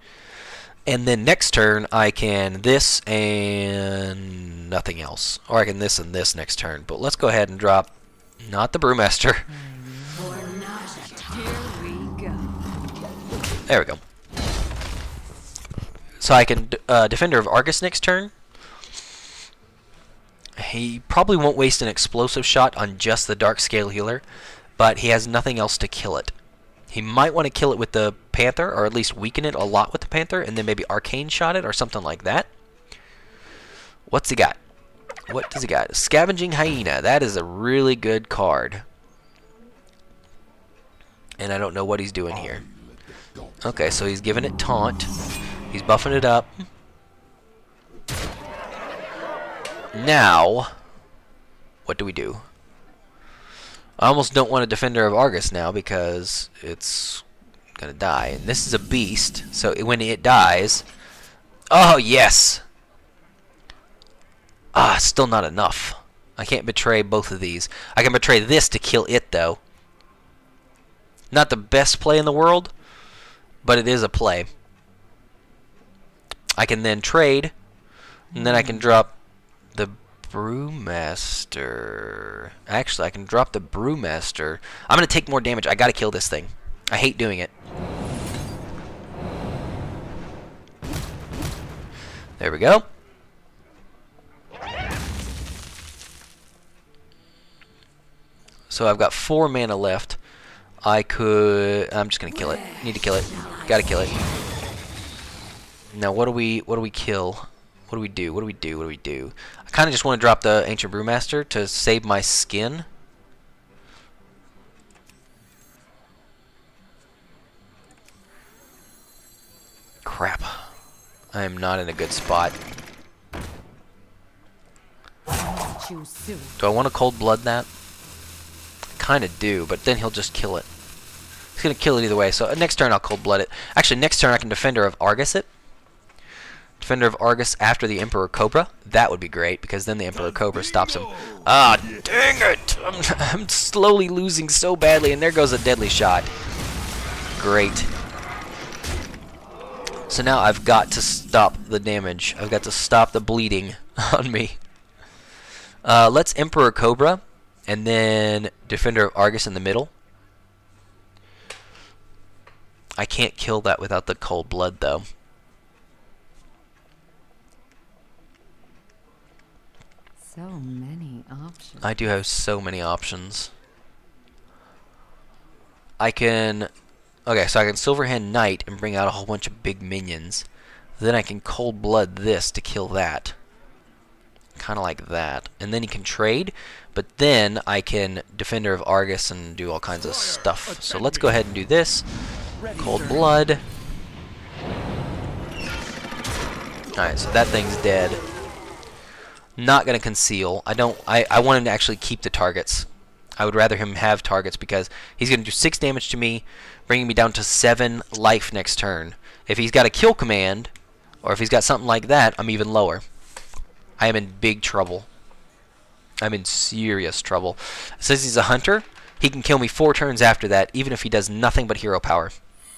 And then next turn I can this and nothing else. Or I can this and this next turn. But let's go ahead and drop not the Brewmaster. There we go. So I can Defender of Argus next turn. He probably won't waste an explosive shot on just the Dark Scale Healer, but he has nothing else to kill it. He might want to kill it with the Panther, or at least weaken it a lot with the Panther, and then maybe Arcane Shot it, or something like that. What's he got? What does he got? Scavenging Hyena. That is a really good card. And I don't know what he's doing here. Okay, so he's giving it Taunt. He's buffing it up. Now, what do we do? I almost don't want a Defender of Argus now because it's gonna die. And this is a beast, so when it dies... Oh, yes! Ah, still not enough. I can't betray both of these. I can betray this to kill it, though. Not the best play in the world, but it is a play. I can then trade, and then I can drop the Brewmaster. Actually, I can drop the Brewmaster. I'm going to take more damage. I got to kill this thing. I hate doing it. There we go. So I've got 4 mana left. I'm just going to kill it. Need to kill it. Got to kill it. Now, what do we kill? What do we do? What do we do? What do we do? I kind of just want to drop the Ancient Brewmaster to save my skin. Crap. I am not in a good spot. Do I want to cold blood that? I kind of do, but then he'll just kill it. He's going to kill it either way, so next turn I'll cold blood it. Actually, next turn I can Defender of Argus it. Defender of Argus after the Emperor Cobra. That would be great, because then the Emperor Cobra stops him. Ah, dang it! I'm slowly losing so badly, and there goes a deadly shot. Great. So now I've got to stop the damage. I've got to stop the bleeding on me. Let's Emperor Cobra, and then Defender of Argus in the middle. I can't kill that without the cold blood, though. So many options. I do have so many options. I can... Okay, so I can Silverhand Knight and bring out a whole bunch of big minions. Then I can cold blood this to kill that. Kind of like that. And then you can trade, but then I can Defender of Argus and do all kinds of stuff. So let's go ahead and do this. Cold blood. Alright, so that thing's dead. Not gonna conceal. I want him to actually keep the targets. I would rather him have targets because he's gonna do 6 damage to me, bringing me down to 7 life next turn. If he's got a kill command, or if he's got something like that, I'm even lower. I am in big trouble. I'm in serious trouble. Since he's a hunter, he can kill me 4 turns after that, even if he does nothing but hero power.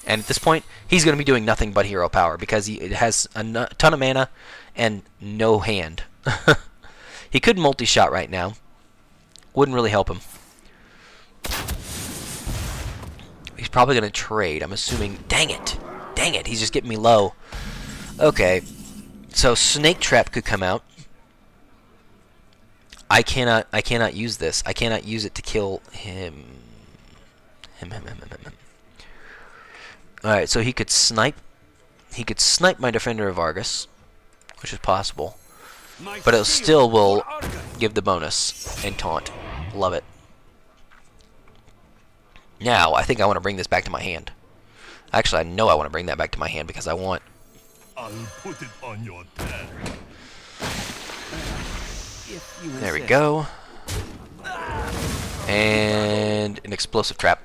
And at this point, he's going to be doing nothing but hero power because he has a ton of mana and no hand. He could multi-shot right now. Wouldn't really help him. He's probably going to trade. I'm assuming. Dang it. Dang it. He's just getting me low. Okay. So Snake Trap could come out. I cannot use this. I cannot use it to kill him. Alright, so he could snipe. He could snipe my Defender of Argus, which is possible. But it still will give the bonus and taunt. Love it. Now, I think I want to bring this back to my hand. Actually, I know I want to bring that back to my hand because I want... I'll put it on your tag. There we go. And an explosive trap.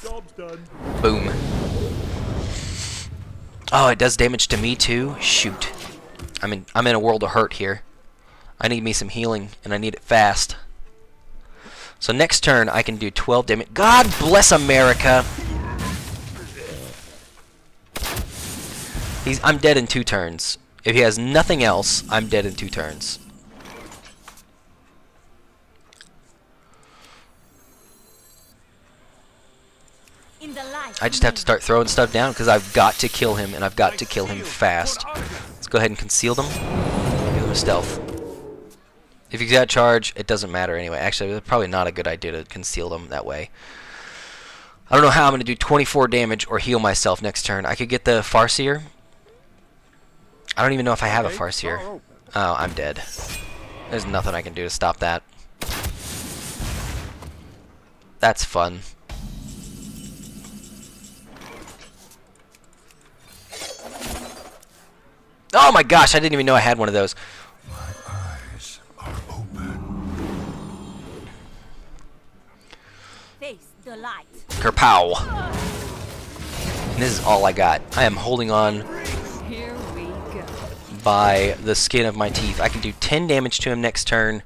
Job's done. Boom. Oh, it does damage to me too? Shoot. I'm in a world of hurt here. I need me some healing, and I need it fast. So next turn, I can do 12 damage. God bless America! I'm dead in 2 turns. If he has nothing else, I'm dead in 2 turns. I just have to start throwing stuff down because I've got to kill him, and I've got to kill him fast. Let's go ahead and conceal them. Give him a stealth. If he's got charge, it doesn't matter anyway. Actually, it's probably not a good idea to conceal them that way. I don't know how I'm going to do 24 damage or heal myself next turn. I could get the Farseer. I don't even know if I have a Farseer. Oh, I'm dead. There's nothing I can do to stop that. That's fun. Oh my gosh, I didn't even know I had one of those. My eyes are open. Face the light. Kerpow. And this is all I got. I am holding on Here we go. by the skin of my teeth. I can do 10 damage to him next turn.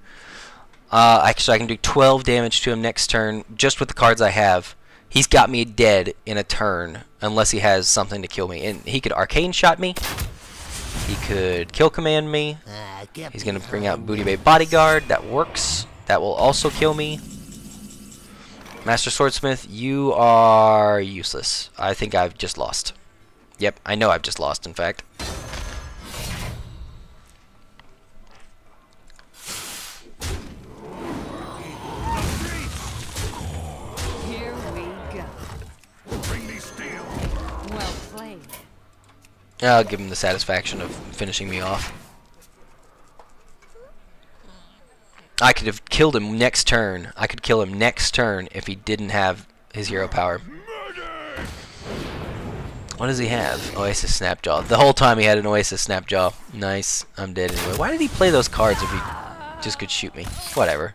Actually, I can do 12 damage to him next turn just with the cards I have. He's got me dead in a turn unless he has something to kill me. And he could Arcane Shot me. He could Kill Command me. He's going to bring out Booty Bay Bodyguard. That works. That will also kill me. Master Swordsmith, you are useless. I think I've just lost. Yep, I know I've just lost, in fact. Here we go. Bring me steel. Well played. I'll give him the satisfaction of finishing me off. I could have killed him next turn. I could kill him next turn if he didn't have his hero power. What does he have? Oasis Snapjaw. The whole time he had an Oasis Snapjaw. Nice. I'm dead anyway. Why did he play those cards if he just could shoot me? Whatever.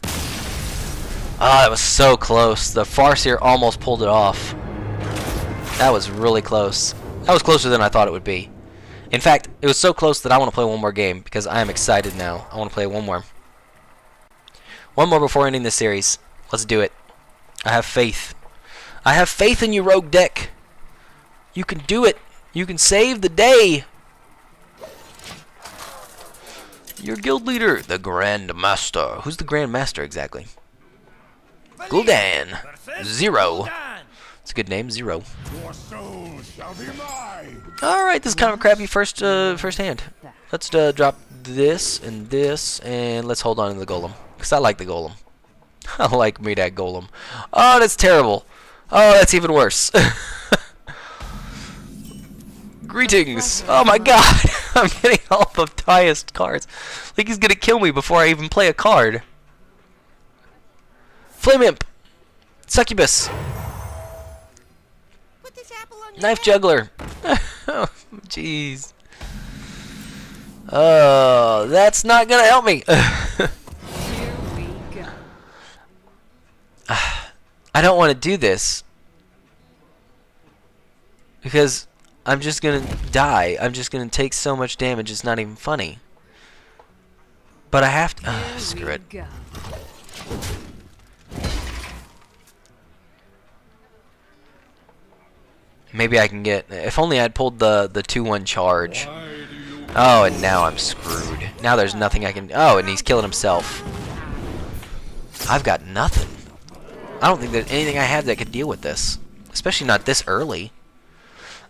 Ah, that was so close. The Farseer almost pulled it off. That was really close. That was closer than I thought it would be. In fact, it was so close that I want to play one more game because I am excited now. I want to play one more. One more before ending this series. Let's do it. I have faith. I have faith in you, Rogue deck. You can do it. You can save the day. Your guild leader, the Grand Master. Who's the Grand Master exactly? Gul'dan. Zero. It's a good name, Zero. Your soul shall be mine. Alright, this is kind of a crappy first hand. Let's drop this, and let's hold on to the Golem. Because I like the Golem. I like me that Golem. Oh, that's terrible. Oh, that's even worse. Greetings. Oh my god. I'm getting all of the highest cards. Like he's going to kill me before I even play a card. Flame Imp. Succubus. Put this apple on your Knife head. Juggler. Oh, jeez. Oh, that's not going to help me. Here we go. I don't want to do this. Because I'm just going to die. I'm just going to take so much damage, it's not even funny. But I have to... screw it. Go. Maybe I can get... If only I'd pulled the 2-1 charge. Oh, and now I'm screwed. Now there's nothing I can... Oh, and he's killing himself. I've got nothing. I don't think there's anything I have that could deal with this. Especially not this early.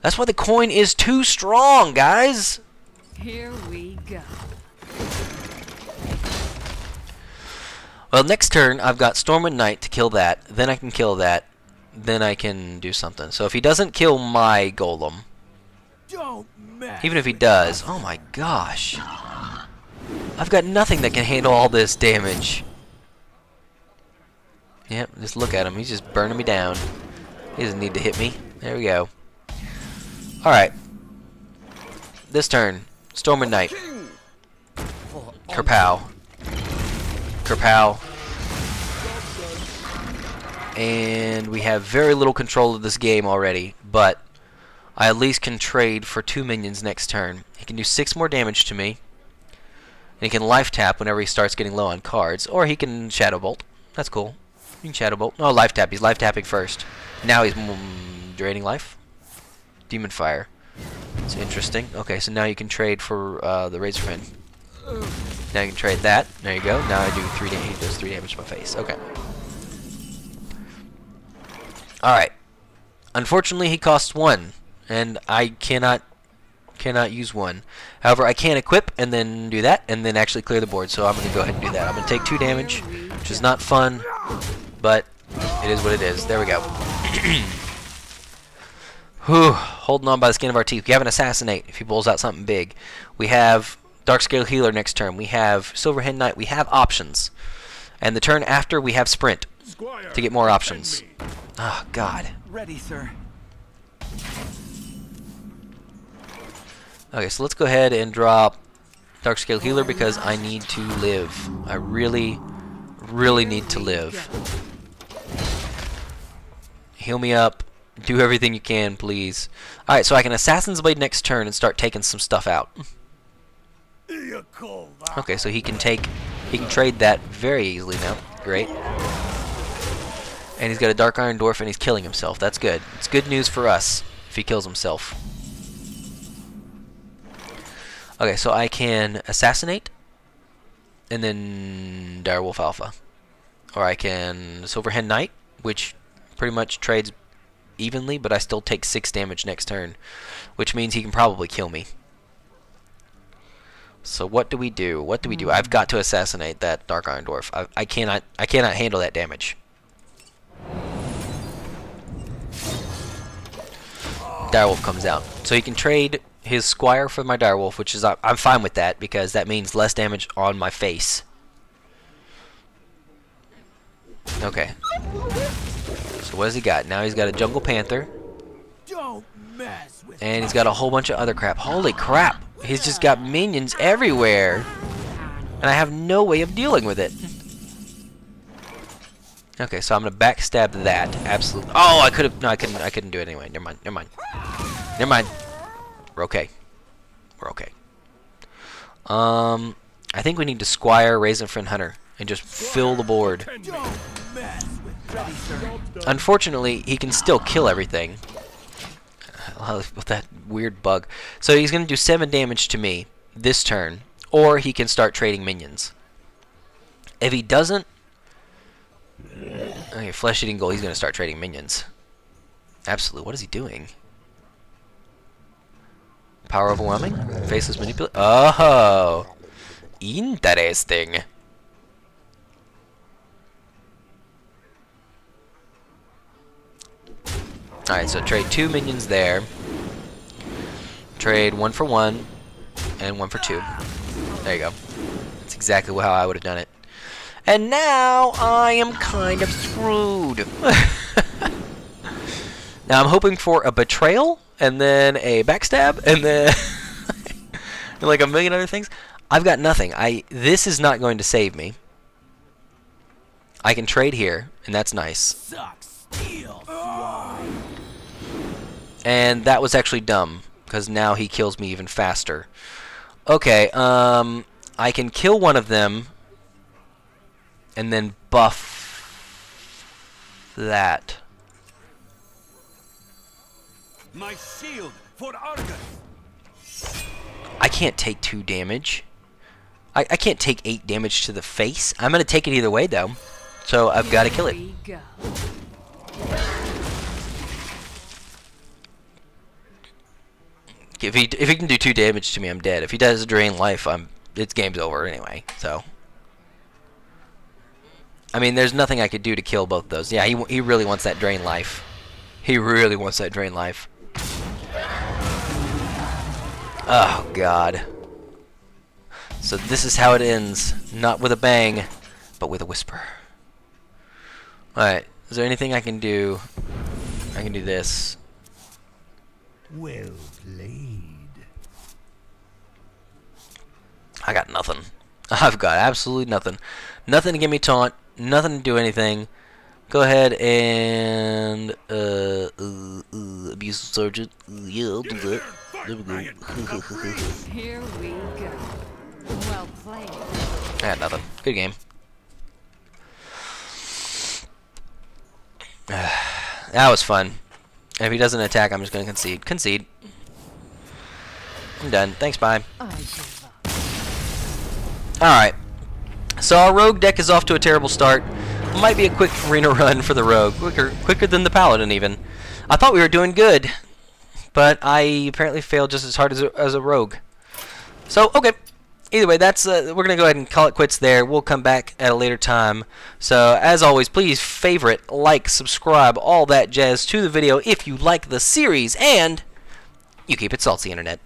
That's why the coin is too strong, guys! Here we go. Well, next turn, I've got Stormwind Knight to kill that. Then I can kill that. Then I can do something. So if he doesn't kill my golem... Don't mess. Even if he does... Oh my gosh. I've got nothing that can handle all this damage. Yep, just look at him. He's just burning me down. He doesn't need to hit me. There we go. Alright. This turn. Stormwind Knight. Kerpow. Kerpow. And we have very little control of this game already, but I at least can trade for 2 minions next turn. He can do 6 more damage to me. And he can life tap whenever he starts getting low on cards. Or he can Shadow Bolt. That's cool. You can Shadow Bolt. No, life tap. He's life tapping first. Now he's draining life. Demon Fire. It's interesting. Okay, so now you can trade for the Razor Fin. Now you can trade that. There you go. Now I do 3 damage. He does 3 damage to my face. Okay. Alright. Unfortunately, he costs 1. And I cannot use 1. However, I can equip and then do that and then actually clear the board. So I'm going to go ahead and do that. I'm going to take 2 damage, which is not fun, but it is what it is. There we go. Whew, holding on by the skin of our teeth. We have an Assassinate if he pulls out something big. We have Darkscale Healer next turn. We have Silverhand Knight. We have options. And the turn after, we have Sprint Squire, to get more defend options. me. Oh, God. Ready, sir. Okay, so let's go ahead and drop Darkscale Healer because I need to live. I really, really need to live. Heal me up. Do everything you can, please. Alright, so I can Assassin's Blade next turn and start taking some stuff out. You call that? Okay, so he can trade that very easily now. Great. And he's got a Dark Iron Dwarf and he's killing himself. That's good. It's good news for us if he kills himself. Okay, so I can Assassinate and then Direwolf Alpha. Or I can Silverhand Knight, which pretty much trades evenly, but I still take 6 damage next turn, which means he can probably kill me. So what do we do? What do we do? I've got to assassinate that Dark Iron Dwarf. I cannot handle that damage. Direwolf comes out. So he can trade his Squire for my Direwolf, which is I'm fine with that because that means less damage on my face. Okay. So what has he got? Now he's got a Jungle Panther. Don't mess with. And he's got a whole bunch of other crap. Holy crap! He's just got minions everywhere. And I have no way of dealing with it. Okay, so I'm gonna backstab that. Absolutely. Oh, I could have. No, I couldn't do it anyway. Never mind. Never mind. Never mind. We're okay. We're okay. I think we need to Squire, Raisin Friend Hunter, and just fill the board. Don't mess with. Ready, sir. Unfortunately, he can still kill everything. With that weird bug. So he's going to do 7 damage to me this turn, or he can start trading minions. If he doesn't... Okay, Flesh Eating Goal, he's going to start trading minions. Absolutely. What is he doing? Power Overwhelming? Faceless Manipulate? Oh! Interesting. Alright, so trade 2 minions there. Trade 1 for 1 and 1 for 2. There you go. That's exactly how I would have done it. And now I am kind of screwed. Now I'm hoping for a betrayal and then a backstab and then like a million other things. I've got nothing. This is not going to save me. I can trade here, and that's nice. Sucks. Steel. And that was actually dumb, because now he kills me even faster. Okay, I can kill one of them, and then buff that. My shield for Argus. I can't take 2 damage. I can't take 8 damage to the face. I'm gonna take it either way though. So I've got to kill it. Here we go. If he can do 2 damage to me, I'm dead. If he does drain life, it's game's over anyway. So I mean, there's nothing I could do to kill both of those. Yeah, he really wants that drain life. He really wants that drain life. Oh God. So this is how it ends. Not with a bang, but with a whisper. Alright, is there anything I can do? I can do this. Well played. I got nothing. I've got absolutely nothing. Nothing to give me taunt. Nothing to do anything. Go ahead and abuse the sergeant. Yeah, I'll do that. There we go. Here we go. Well played. I got nothing. Good game. That was fun. And if he doesn't attack, I'm just going to concede. Concede. I'm done. Thanks, bye. I give up. Alright. So our rogue deck is off to a terrible start. Might be a quick arena run for the rogue. Quicker than the paladin even. I thought we were doing good. But I apparently failed just as hard as a rogue. So, okay. Either way, that's we're going to go ahead and call it quits there. We'll come back at a later time. So, as always, please favorite, like, subscribe, all that jazz to the video if you like the series. And you keep it salty, Internet.